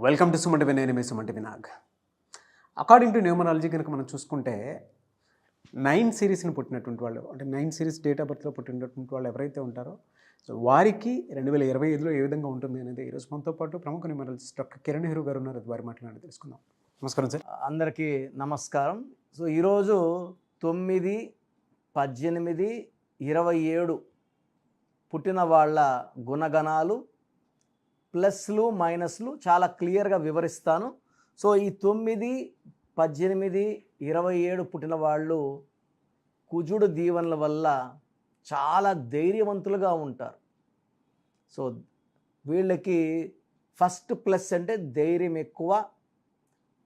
Welcome to సుమంటి Vinay, నేను సుమంటి వినాగ్. According to numerology కనుక మనం చూసుకుంటే 9 సిరీస్ని పుట్టినటువంటి వాళ్ళు, అంటే 9 సిరీస్ డేట్ ఆఫ్ బర్త్లో పుట్టినటువంటి వాళ్ళు ఎవరైతే ఉంటారో సో వారికి 2025లో ఏ విధంగా ఉంటుంది అనేది ఈరోజు మనతో పాటు ప్రముఖ న్యూమరాలజిస్ట్ డాక్టర్ కిరణ్ నెహ్రూ గారు ఉన్నారు. వారి మాట్లాడి తెలుసుకుందాం. నమస్కారం సార్. అందరికీ నమస్కారం. సో ఈరోజు 9, 18, 27 పుట్టిన వాళ్ళ గుణగణాలు ప్లస్లు మైనస్లు చాలా క్లియర్గా వివరిస్తాను. సో ఈ 9, 18, 27 పుట్టిన వాళ్ళు కుజుడు దీవెనల వల్ల చాలా ధైర్యవంతులుగా ఉంటారు. సో వీళ్ళకి ఫస్ట్ ప్లస్ అంటే ధైర్యం ఎక్కువ,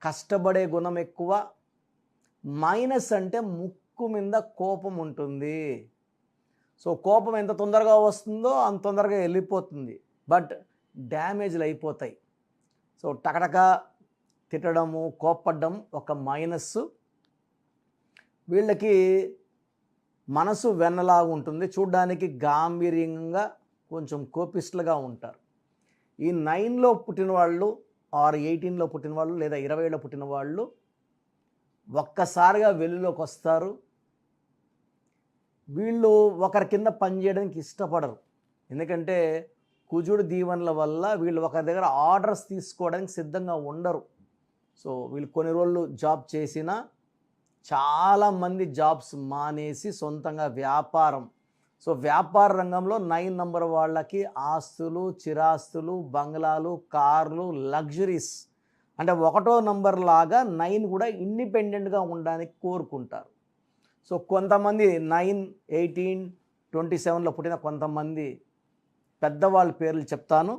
కష్టపడే గుణం ఎక్కువ. మైనస్ అంటే ముక్కు మీద కోపం ఉంటుంది. సో కోపం ఎంత తొందరగా వస్తుందో అంత తొందరగా వెళ్ళిపోతుంది, బట్ డ్యామేజ్లు అయిపోతాయి. సో టకటక తిట్టడము, కోప్పడ్డం ఒక మైనస్. వీళ్ళకి మనసు వెన్నలాగా ఉంటుంది, చూడ్డానికి గాంభీర్యంగా కొంచెం కోపిస్టులుగా ఉంటారు. ఈ 9లో పుట్టిన వాళ్ళు ఆర్ 18లో పుట్టిన వాళ్ళు లేదా 20లో పుట్టిన వాళ్ళు ఒక్కసారిగా వెలుగులోకి వస్తారు. వీళ్ళు ఒకరి కింద పనిచేయడానికి ఇష్టపడరు, ఎందుకంటే కుజుడు దీవెనల వల్ల వీళ్ళు ఒకరి దగ్గర ఆర్డర్స్ తీసుకోవడానికి సిద్ధంగా ఉండరు. సో వీళ్ళు కొన్ని రోజులు జాబ్ చేసినా చాలామంది జాబ్స్ మానేసి సొంతంగా వ్యాపారం. సో వ్యాపార రంగంలో 9 నంబర్ వాళ్ళకి ఆస్తులు, చిరాస్తులు, బంగ్లాలు, కార్లు, లగ్జరీస్, అంటే 1వ నంబర్ లాగా 9 కూడా ఇండిపెండెంట్గా ఉండడానికి కోరుకుంటారు. సో కొంతమంది 9, 18, 27లో పుట్టిన కొంతమంది పెద్దవాళ్ళ పేర్లు చెప్తాను.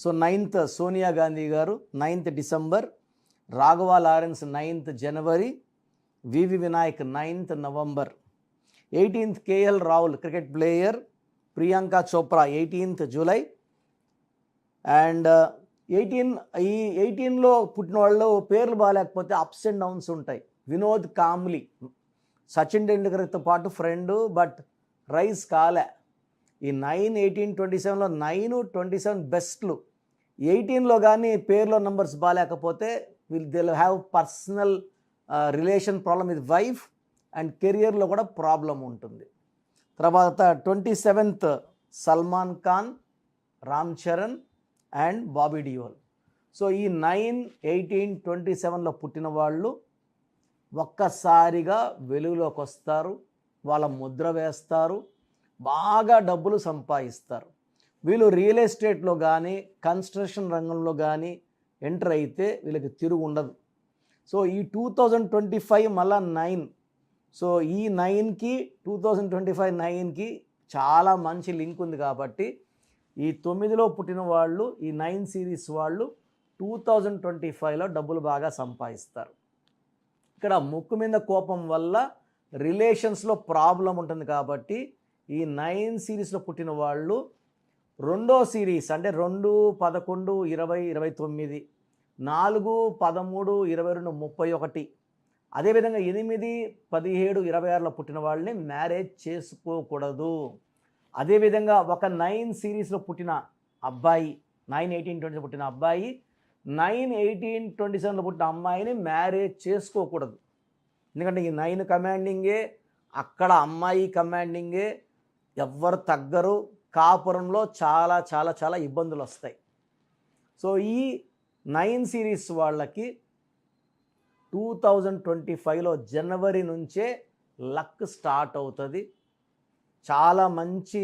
So 9th Sonia Gandhi garu 9th December, Raghava Lawrence 9th జనవరి, VV Vinayak 9th November, 18th KL Rahul cricket player, Priyanka Chopra 18th July. And 18లో పుట్టిన వాళ్ళు పేర్లు బాగాలేకపోతే అప్స్ అండ్ డౌన్స్ ఉంటాయి. వినోద్ కాంబ్లీ సచిన్ టెండూల్కర్తో పాటు ఫ్రెండు, బట్ రైస్ కాలే. ఈ 9, 18, 27లో 9, 27 బెస్ట్లు. 18లో కానీ పేర్లో నెంబర్స్ బాగాలేకపోతే Dil have personal relation problem with wife and కెరియర్లో కూడా ప్రాబ్లం ఉంటుంది. తర్వాత 27th Salman Khan, Ram Charan and Bobby Deol. So ఈ 9, 18, 27లో పుట్టిన వాళ్ళు ఒక్కసారిగా వెలుగులోకి వస్తారు, వాళ్ళ ముద్ర వేస్తారు, బాగా డబ్బులు సంపాదిస్తారు. వీళ్ళు రియల్ ఎస్టేట్లో కానీ కన్స్ట్రక్షన్ రంగంలో కానీ ఎంటర్ అయితే వీళ్ళకి తిరుగు ఉండదు. సో ఈ 2025 మళ్ళా 9. సో ఈ 9కి 2025 9కి చాలా మంచి లింక్ ఉంది కాబట్టి ఈ 9లో పుట్టిన వాళ్ళు, ఈ 9 సిరీస్ వాళ్ళు 2025లో డబ్బులు బాగా సంపాదిస్తారు. ఇక్కడ ముక్కు మీద కోపం వల్ల రిలేషన్స్లో ప్రాబ్లం ఉంటుంది కాబట్టి ఈ 9 సిరీస్లో పుట్టిన వాళ్ళు 2వ సిరీస్ అంటే 2, 11, 20, 29, 4, 13, 22, 31, అదేవిధంగా 8, 17, 26లో పుట్టిన వాళ్ళని మ్యారేజ్ చేసుకోకూడదు. అదేవిధంగా ఒక 9 సిరీస్లో పుట్టిన అబ్బాయి, 9, 18, 20 పుట్టిన అబ్బాయి 9, 18, 27లో పుట్టిన అమ్మాయిని మ్యారేజ్ చేసుకోకూడదు. ఎందుకంటే ఈ 9 కమాండింగే, అక్కడ అమ్మాయి కమాండింగే, ఎవ్వరు తగ్గరు. కాపురంలో చాలా చాలా చాలా ఇబ్బందులు వస్తాయి. సో ఈ 9 సిరీస్ వాళ్ళకి 2025లో జనవరి నుంచే లక్ స్టార్ట్ అవుతుంది. చాలా మంచి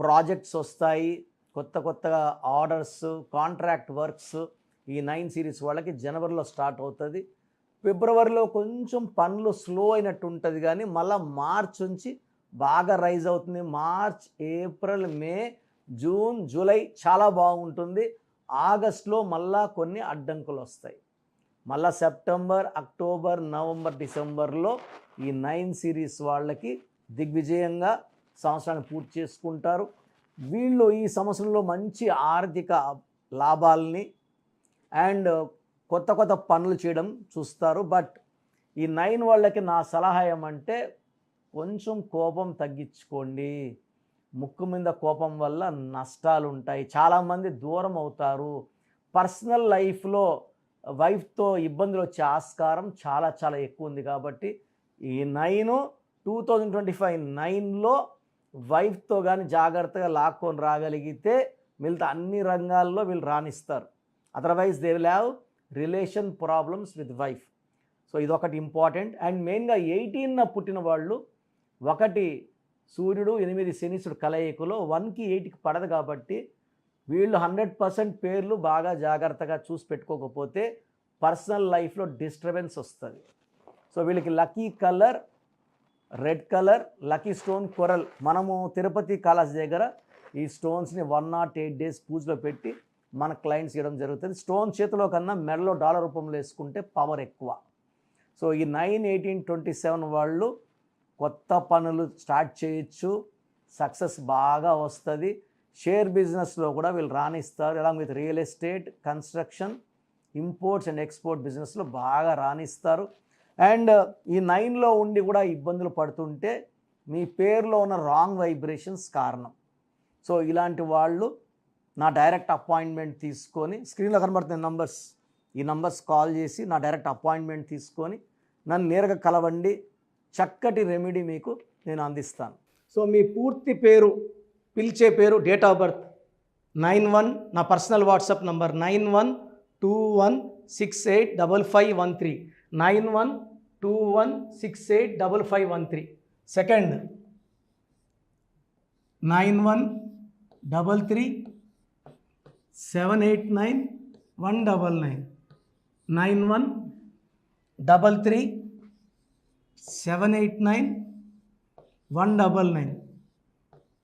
ప్రాజెక్ట్స్ వస్తాయి, కొత్త కొత్తగా ఆర్డర్స్, కాంట్రాక్ట్ వర్క్స్ ఈ 9 సిరీస్ వాళ్ళకి జనవరిలో స్టార్ట్ అవుతుంది. ఫిబ్రవరిలో కొంచెం పనులు స్లో అయినట్టు ఉంటుంది, కానీ మళ్ళీ మార్చ్ నుంచి బాగా రైజ్ అవుతుంది. మార్చ్, ఏప్రిల్, మే, జూన్, జూలై చాలా బాగుంటుంది. ఆగస్టులో మళ్ళా కొన్ని అడ్డంకులు వస్తాయి. మళ్ళీ సెప్టెంబర్, అక్టోబర్, నవంబర్, డిసెంబర్లో ఈ 9 సిరీస్ వాళ్ళకి దిగ్విజయంగా సంవత్సరాన్ని పూర్తి చేసుకుంటారు. వీళ్ళు ఈ సంవత్సరంలో మంచి ఆర్థిక లాభాలని అండ్ కొత్త కొత్త పనులు చేయడం చూస్తారు. బట్ ఈ 9 వాళ్ళకి నా సలహా ఏమంటే కొంచెం కోపం తగ్గించుకోండి. ముక్కు మీద కోపం వల్ల నష్టాలు ఉంటాయి, చాలామంది దూరం అవుతారు. పర్సనల్ లైఫ్లో వైఫ్తో ఇబ్బందులు వచ్చే ఆస్కారం చాలా చాలా ఎక్కువ ఉంది. కాబట్టి ఈ 2025 వైఫ్తో కానీ జాగ్రత్తగా లాక్కొని రాగలిగితే మిగతా అన్ని రంగాల్లో వీళ్ళు రాణిస్తారు. Otherwise they will have relation problems with wife. So ఇదొకటి ఇంపార్టెంట్. అండ్ మెయిన్గా 18న పుట్టిన వాళ్ళు, 1 సూర్యుడు 8 శనీశ్వరుడు కలయికలో 1కి 8కి పడదు. కాబట్టి వీళ్ళు 100% పేర్లు బాగా జాగ్రత్తగా చూసి పెట్టుకోకపోతే పర్సనల్ లైఫ్లో డిస్టర్బెన్స్ వస్తుంది. సో వీళ్ళకి lucky colour red colour, lucky stone coral. మనము తిరుపతి కాళహస్తి దగ్గర ఈ స్టోన్స్ని 108 డేస్ పూజలో పెట్టి మన క్లయింట్స్ ఇవ్వడం జరుగుతుంది. స్టోన్ చేతిలో కన్నా మెడలో డాలర్ రూపంలో వేసుకుంటే పవర్ ఎక్కువ. సో ఈ 9/18/27 వాళ్ళు కొత్త పనులు స్టార్ట్ చేయొచ్చు, సక్సెస్ బాగా వస్తుంది. షేర్ బిజినెస్లో కూడా వీళ్ళు రాణిస్తారు. Along with real estate, construction, imports and export బిజినెస్లో బాగా రాణిస్తారు. అండ్ ఈ 9లో ఉండి కూడా ఇబ్బందులు పడుతుంటే మీ పేరులో ఉన్న రాంగ్ వైబ్రేషన్స్ కారణం. సో ఇలాంటి వాళ్ళు నా డైరెక్ట్ అపాయింట్మెంట్ తీసుకొని, స్క్రీన్లో కనబడుతున్న నంబర్స్, ఈ నంబర్స్ కాల్ చేసి నా డైరెక్ట్ అపాయింట్మెంట్ తీసుకొని నన్ను నేరుగా కలవండి. చక్కటి రెమెడీ మీకు నేను అందిస్తాను. సో మీ పూర్తి పేరు, పిలిచే పేరు, డేట్ ఆఫ్ బర్త్ 91, నా పర్సనల్ వాట్సాప్ నంబర్ 9121685513, 9121685513. సెకండ్ 9133789199, 9133789199,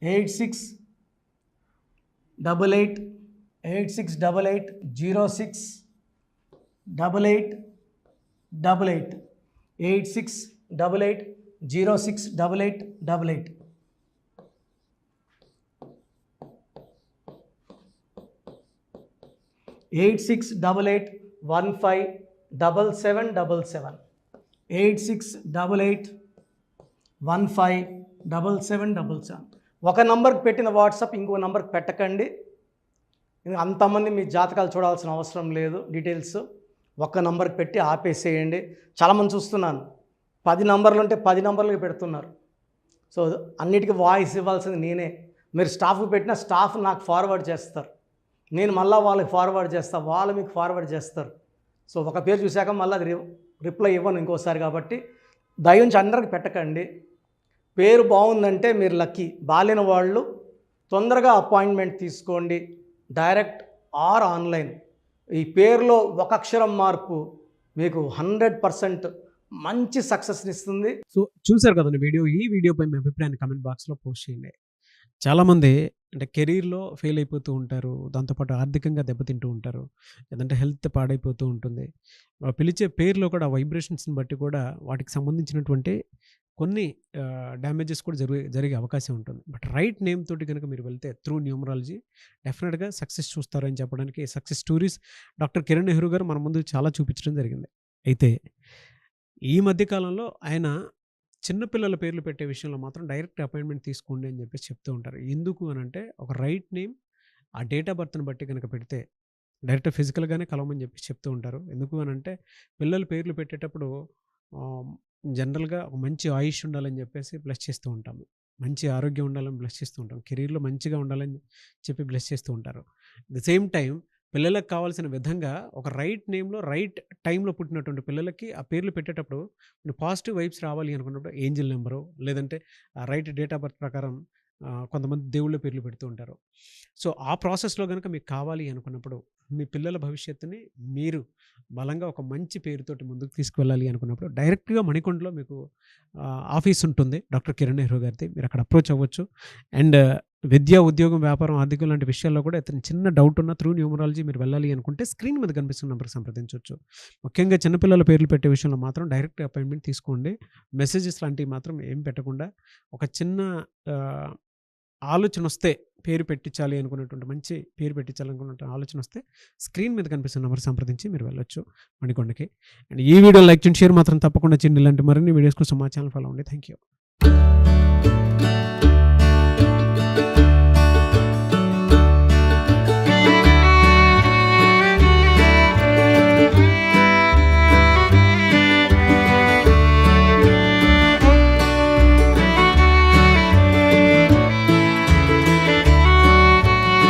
868886880688, 8688068888. 8688157777, 8688157777. ఒక నంబర్కి పెట్టిన వాట్సాప్ ఇంకో నంబర్కి పెట్టకండి. అంతమంది మీ జాతకాలు చూడాల్సిన అవసరం లేదు. డీటెయిల్స్ ఒక్క నంబర్కి పెట్టి ఆపేసేయండి. చాలామంది చూస్తున్నాను 10 నంబర్లు ఉంటే 10 నంబర్లకి పెడుతున్నారు. సో అన్నిటికీ వాయిస్ ఇవ్వాల్సింది నేనే. మీరు స్టాఫ్కి పెట్టిన స్టాఫ్ నాకు ఫార్వర్డ్ చేస్తారు, నేను మళ్ళీ వాళ్ళకి ఫార్వర్డ్ చేస్తాను, వాళ్ళు మీకు ఫార్వర్డ్ చేస్తారు. సో ఒక పేరు చూశాక మళ్ళీ అది రిప్లై ఇవ్వను ఇంకోసారి. కాబట్టి దయించి అందరికి పెట్టకండి. పేరు బాగుందంటే మీరు లక్కీ. బాలేని వాళ్ళు తొందరగా అపాయింట్మెంట్ తీసుకోండి, డైరెక్ట్ ఆర్ ఆన్లైన్. ఈ పేరులో ఒక అక్షరం మార్పు మీకు 100% మంచి సక్సెస్ని ఇస్తుంది. సో చూసారు కదండి వీడియో. ఈ వీడియోపై మీ అభిప్రాయాన్ని కామెంట్ బాక్స్లో పోస్ట్ చేయండి. చాలామంది అంటే కెరీర్లో ఫెయిల్ అయిపోతూ ఉంటారు, దాంతోపాటు ఆర్థికంగా దెబ్బతింటూ ఉంటారు, లేదంటే హెల్త్ పాడైపోతూ ఉంటుంది. పిలిచే పేరులో కూడా వైబ్రేషన్స్ని బట్టి కూడా వాటికి సంబంధించినటువంటి కొన్ని డ్యామేజెస్ కూడా జరిగే అవకాశం ఉంటుంది. బట్ రైట్ నేమ్ తోటి కనుక మీరు వెళ్తే త్రూ న్యూమరాలజీ డెఫినెట్గా సక్సెస్ చూస్తారని చెప్పడానికి success stories doctor Kiran Nehru గారు మన ముందు చాలా చూపించడం జరిగింది. అయితే ఈ మధ్యకాలంలో ఆయన చిన్నపిల్లల పేర్లు పెట్టే విషయంలో మాత్రం డైరెక్ట్ అపాయింట్మెంట్ తీసుకోండి అని చెప్పేసి చెప్తూ ఉంటారు. ఎందుకు అని అంటే ఒక రైట్ నేమ్ ఆ డేట్ ఆఫ్ బర్త్ని బట్టి కనుక పెడితే డైరెక్ట్ ఫిజికల్గానే కలవమని చెప్పేసి చెప్తూ ఉంటారు. ఎందుకు అని అంటే పిల్లల పేర్లు పెట్టేటప్పుడు జనరల్గా ఒక మంచి ఆయుష్ ఉండాలని చెప్పేసి బ్లెస్ చేస్తూ ఉంటాము, మంచి ఆరోగ్యం ఉండాలని బ్లెస్ చేస్తూ ఉంటాం, కెరీర్లో మంచిగా ఉండాలని చెప్పి బ్లెస్ చేస్తూ ఉంటారు. ద సేమ్ టైం పిల్లలకు కావాల్సిన విధంగా ఒక రైట్ నేమ్లో రైట్ టైంలో పుట్టినటువంటి పిల్లలకి ఆ పేర్లు పెట్టేటప్పుడు పాజిటివ్ వైబ్స్ రావాలి అనుకున్నప్పుడు ఏంజిల్ నెంబరు, లేదంటే రైట్ డేట్ ఆఫ్ బర్త్ ప్రకారం కొంతమంది దేవుళ్ళ పేర్లు పెడుతూ ఉంటారు. సో ఆ ప్రాసెస్లో కనుక మీకు కావాలి అనుకున్నప్పుడు మీ పిల్లల భవిష్యత్తుని మీరు బలంగా ఒక మంచి పేరుతోటి ముందుకు తీసుకువెళ్ళాలి అనుకున్నప్పుడు డైరెక్ట్గా మణికొండలో మీకు ఆఫీస్ ఉంటుంది డాక్టర్ కిరణ్ నెహ్రూ గారిది. మీరు అక్కడ అప్రోచ్ అవ్వచ్చు. అండ్ విద్య, ఉద్యోగం, వ్యాపారం, ఆర్థికం లాంటి విషయాల్లో కూడా ఇతను చిన్న డౌట్ ఉన్న త్రూ న్యూమరాలజీ మీరు వెళ్ళాలి అనుకుంటే స్క్రీన్ మీద కనిపిస్తున్న నెంబర్కి సంప్రదించవచ్చు. ముఖ్యంగా చిన్నపిల్లల పేర్లు పెట్టే విషయంలో మాత్రం డైరెక్ట్ అపాయింట్మెంట్ తీసుకోండి. మెసేజెస్ లాంటివి మాత్రం ఏం పెట్టకుండా ఒక చిన్న ఆలోచన వస్తే పేరు పెట్టించాలి అనుకున్నటువంటి మంచి పేరు పెట్టించాలనుకున్న ఆలోచన వస్తే స్క్రీన్ మీద కనిపిస్తున్న నెంబర్ సంప్రదించి మీరు వెళ్ళొచ్చు మణికొండకి. అండ్ ఈ వీడియో లైక్ చేయండి, షేర్ మాత్రం తప్పకుండా చేయండి. ఇలాంటి మరిన్ని వీడియోస్ కోసం మా ఛానల్ ఫాలో అవ్వండి. Thank you.